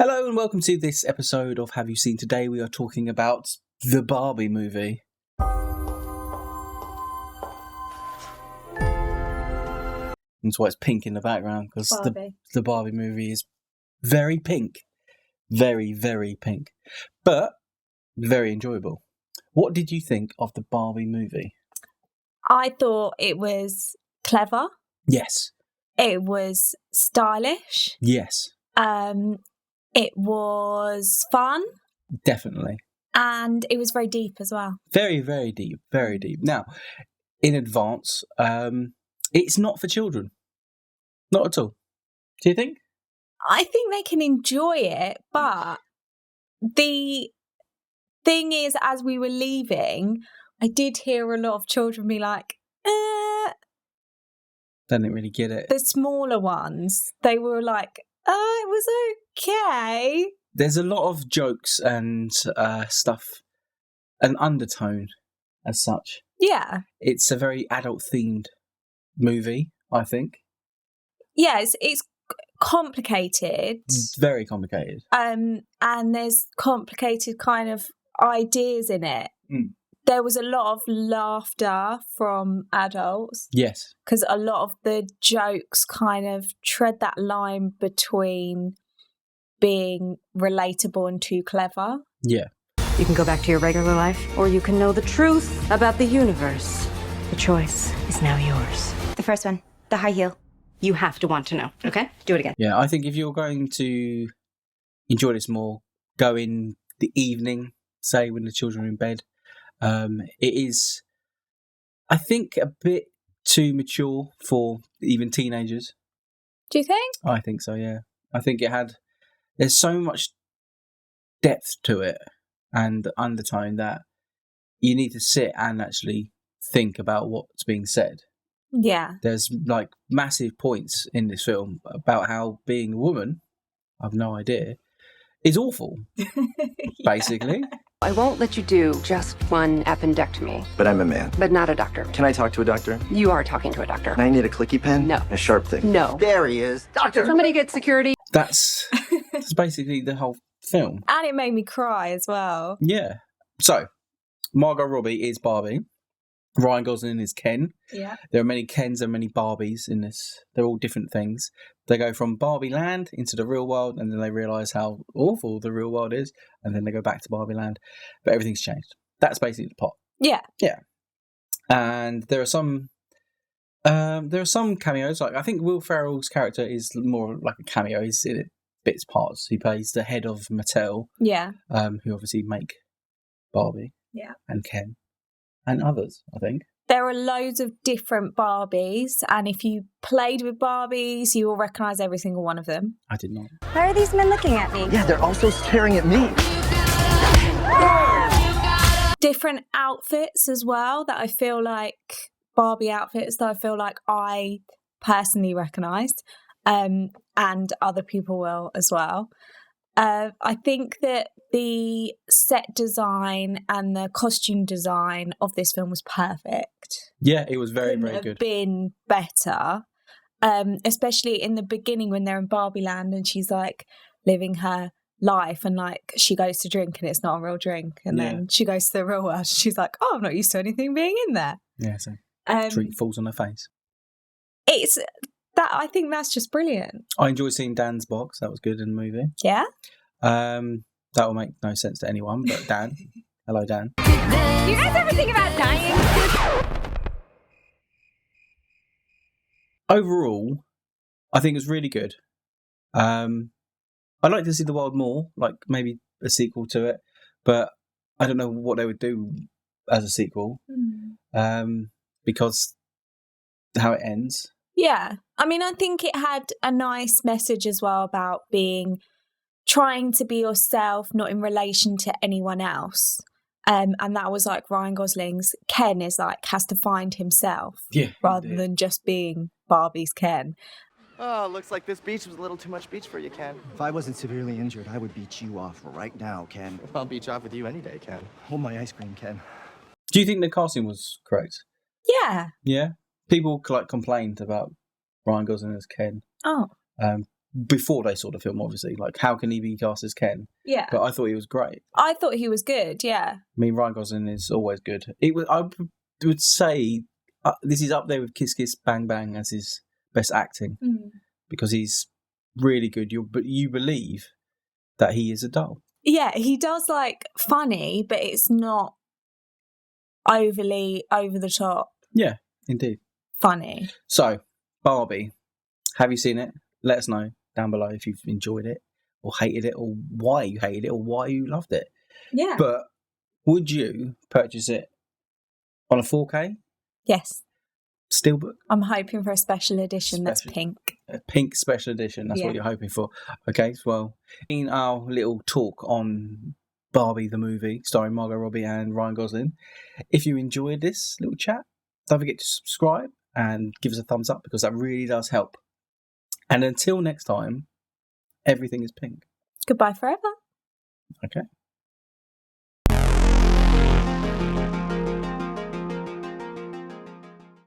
Hello and welcome to this episode of Have You Seen Today? We are talking about the Barbie movie. That's why it's pink in the background, because the Barbie movie is very pink. Very, very pink. But very enjoyable. What did you think of the Barbie movie? I thought it was clever. Yes. It was stylish. Yes. It was fun. Definitely. And it was very deep as well. Very, very deep. Very deep. Now, in advance, it's not for children. Not at all. Do you think? I think they can enjoy it, but the thing is, as we were leaving, I did hear a lot of children be like, Didn't really get it. The smaller ones, they were like, oh, it was okay. There's a lot of jokes and stuff, an undertone as such. Yeah. It's a very adult-themed movie, I think. Yeah, it's complicated. It's very complicated. And there's complicated kind of ideas in it. Mm. There was a lot of laughter from adults. Yes. Because a lot of the jokes kind of tread that line between being relatable and too clever. Yeah. You can go back to your regular life, or you can know the truth about the universe. The choice is now yours. The first one, the high heel. You have to want to know, okay? Do it again. Yeah, I think if you're going to enjoy this more, go in the evening, say when the children are in bed. It is, I think, a bit too mature for even teenagers. Do you think? I think so, yeah. I think there's so much depth to it and undertone that you need to sit and actually think about what's being said. Yeah. There's like massive points in this film about how being a woman, I've no idea, is awful, basically. I won't let you do just one appendectomy. But I'm a man. But not a doctor. Can I talk to a doctor? You are talking to a doctor. And I need a clicky pen? No. A sharp thing? No. There he is. Doctor! Somebody get security. That's basically the whole film. And it made me cry as well. Yeah. So, Margot Robbie is Barbie. Ryan Gosling is Ken. Yeah. There are many Kens and many Barbies in this. They're all different things. They go from Barbie Land into the real world, and then they realise how awful the real world is, and then they go back to Barbie Land. But everything's changed. That's basically the plot. Yeah. Yeah. And there are some cameos. Like I think Will Ferrell's character is more like a cameo. He's in it bits parts. He plays the head of Mattel. Yeah. Who obviously make Barbie. Yeah. And Ken. And others, I think. There are loads of different Barbies, and if you played with Barbies, you will recognise every single one of them. I did not. Why are these men looking at me? Yeah, they're also staring at me. Different outfits as well that I feel like Barbie outfits that I feel like I personally recognised, and other people will as well. I think that the set design and the costume design of this film was perfect. Yeah, it was very, very good. Couldn't have been better, especially in the beginning when they're in Barbie Land and she's like living her life and like she goes to drink and it's not a real drink, and then she goes to the real world and she's like, oh, I'm not used to anything being in there. Yeah, so drink falls on her face. I think that's just brilliant. I enjoyed seeing Dan's box. That was good in the movie. Yeah. That will make no sense to anyone, but Dan. Hello, Dan. Do you guys ever think about dying? Overall, I think it was really good. I'd like to see the world more, like maybe a sequel to it, but I don't know what they would do as a sequel, because how it ends. Yeah. I mean, I think it had a nice message as well about trying to be yourself, not in relation to anyone else. And that was like Ryan Gosling's Ken is like, has to find himself rather than just being Barbie's Ken. Oh, looks like this beach was a little too much beach for you, Ken. If I wasn't severely injured, I would beat you off right now, Ken. I'll beach off with you any day, Ken. Hold my ice cream, Ken. Do you think the casting was correct? Yeah. Yeah? People complained about Ryan Gosling as Ken. Oh. before they saw the film, obviously. Like, how can he be cast as Ken? Yeah. But I thought he was great. I thought he was good, yeah. I mean, Ryan Gosling is always good. I would say this is up there with Kiss Kiss Bang Bang as his best acting because he's really good. But you believe that he is a doll. Yeah, he does like funny, but it's not overly over the top. Yeah, indeed. Funny. So, Barbie, have you seen it? Let us know down below if you've enjoyed it or hated it or why you hated it or why you loved it. Yeah. But would you purchase it on a 4K Yes. steelbook? I'm hoping for a special edition that's pink. A pink special edition, that's what you're hoping for. Okay, well, in our little talk on Barbie the movie, starring Margot Robbie and Ryan Gosling, if you enjoyed this little chat, don't forget to subscribe and give us a thumbs up because that really does help. And until next time, everything is pink. Goodbye forever. Okay.